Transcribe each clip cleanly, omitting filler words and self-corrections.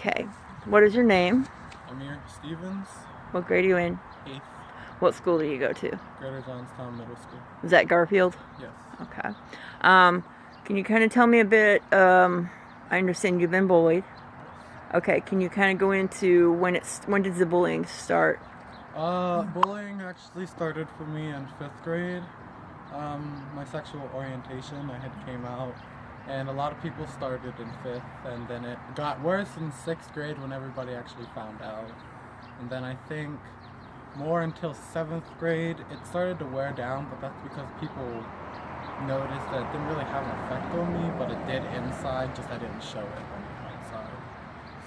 Okay. What is your name? Amir Stevens, What grade are you in? 8th, What school do you go to? Greater Johnstown Middle School. Is that Garfield? Yes. Okay. Can you kind of tell me a bit? I understand you've been bullied. Okay. Can you kind of go into when did the bullying start? Bullying actually started for me in 5th grade. My sexual orientation, I had came out, and a lot of people started in 5th, and then it got worse in 6th grade when everybody actually found out. And then I think more until 7th grade, it started to wear down, but that's because people noticed that it didn't really have an effect on me, but it did inside, just I didn't show it on the outside.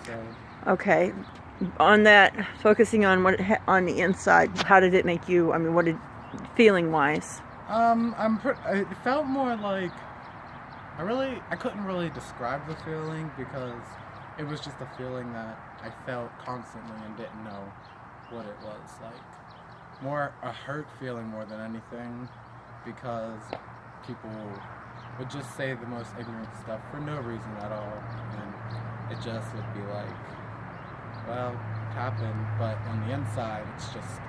So. Okay. On that, focusing on on the inside, how did it make you? I mean, what did feeling wise? It felt more like I couldn't really describe the feeling because it was just a feeling that I felt constantly and didn't know what it was like. More a hurt feeling more than anything, because people would just say the most ignorant stuff for no reason at all, and it just would be like, well, it happened, but on the inside it's just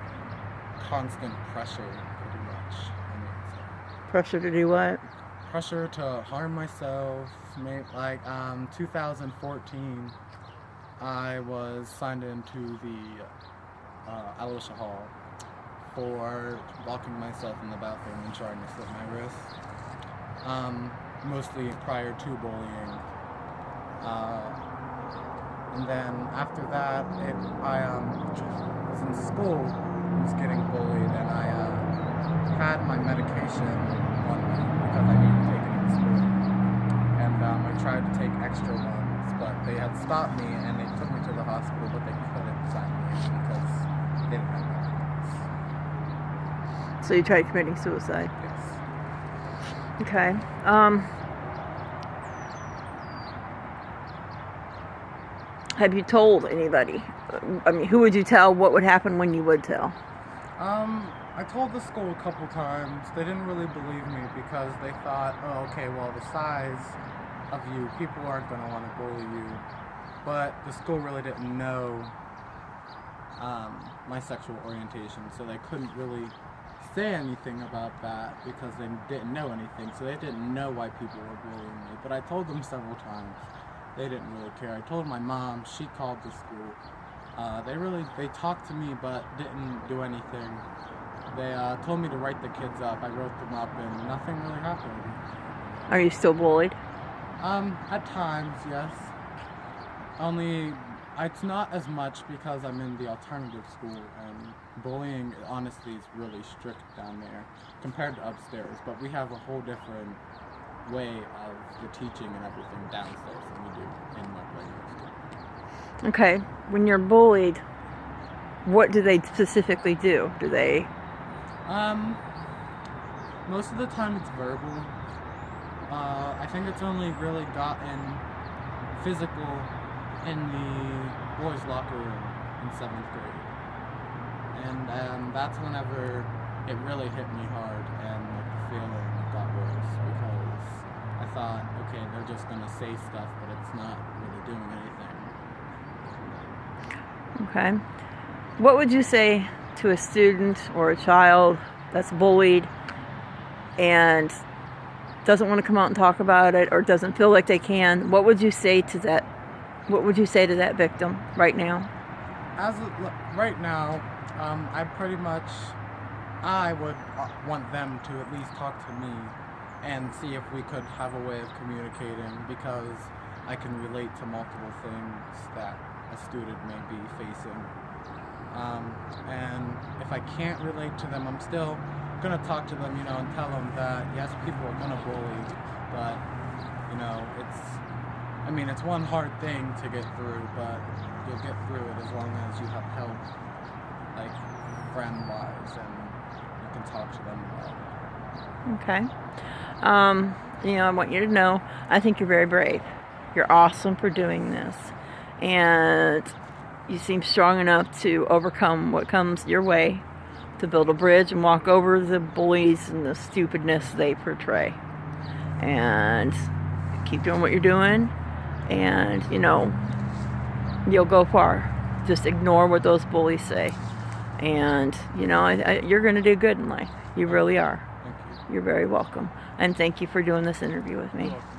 constant pressure pretty much on the inside. Pressure to do what? Pressure to harm myself. Like 2014, I was signed into the Alisha Hall for locking myself in the bathroom and trying to slit my wrist. Mostly prior to bullying. And then after that, I was in school, was getting bullied, and I had my medication on me because I didn't take it in school. And I tried to take extra ones, but they had stopped me and they took me to the hospital, but they couldn't sign me in because they didn't have medications. So you tried committing suicide? Yes. Okay. Have you told anybody? I mean, who would you tell? What would happen when you would tell? I told the school a couple times. They didn't really believe me because they thought, oh, okay, well, the size of you, people aren't going to want to bully you. But the school really didn't know my sexual orientation, so they couldn't really say anything about that because they didn't know anything, so they didn't know why people were bullying me. But I told them several times. They didn't really care. I told my mom, she called the school. They talked to me but didn't do anything. They told me to write the kids up. I wrote them up and nothing really happened. Are you still bullied? At times, yes. Only, it's not as much because I'm in the alternative school, and bullying, honestly, is really strict down there compared to upstairs, but we have a whole different way of the teaching and everything downstairs than we do in my regular school. Okay. When you're bullied, what do they specifically do? Do they... Most of the time it's verbal. I think it's only really gotten physical in the boys' locker room in 7th grade. And that's whenever it really hit me hard and the feeling got worse because I thought, okay, they're just gonna say stuff, but it's not really doing anything. Okay. What would you say to a student or a child that's bullied and doesn't want to come out and talk about it or doesn't feel like they can? What would you say to that? What would you say to that victim right now? Right now, I would want them to at least talk to me and see if we could have a way of communicating, because I can relate to multiple things that a student may be facing. And if I can't relate to them, I'm still gonna talk to them, and tell them that yes, people are gonna bully, but it's one hard thing to get through, but you'll get through it as long as you have help, like friend-wise, and you can talk to them about it. Okay. I want you to know, I think you're very brave. You're awesome for doing this. And you seem strong enough to overcome what comes your way, to build a bridge and walk over the bullies and the stupidness they portray. And keep doing what you're doing. And, you'll go far. Just ignore what those bullies say. And, you know, you're going to do good in life. You really are. Thank you. You're very welcome. And thank you for doing this interview with me. You're welcome.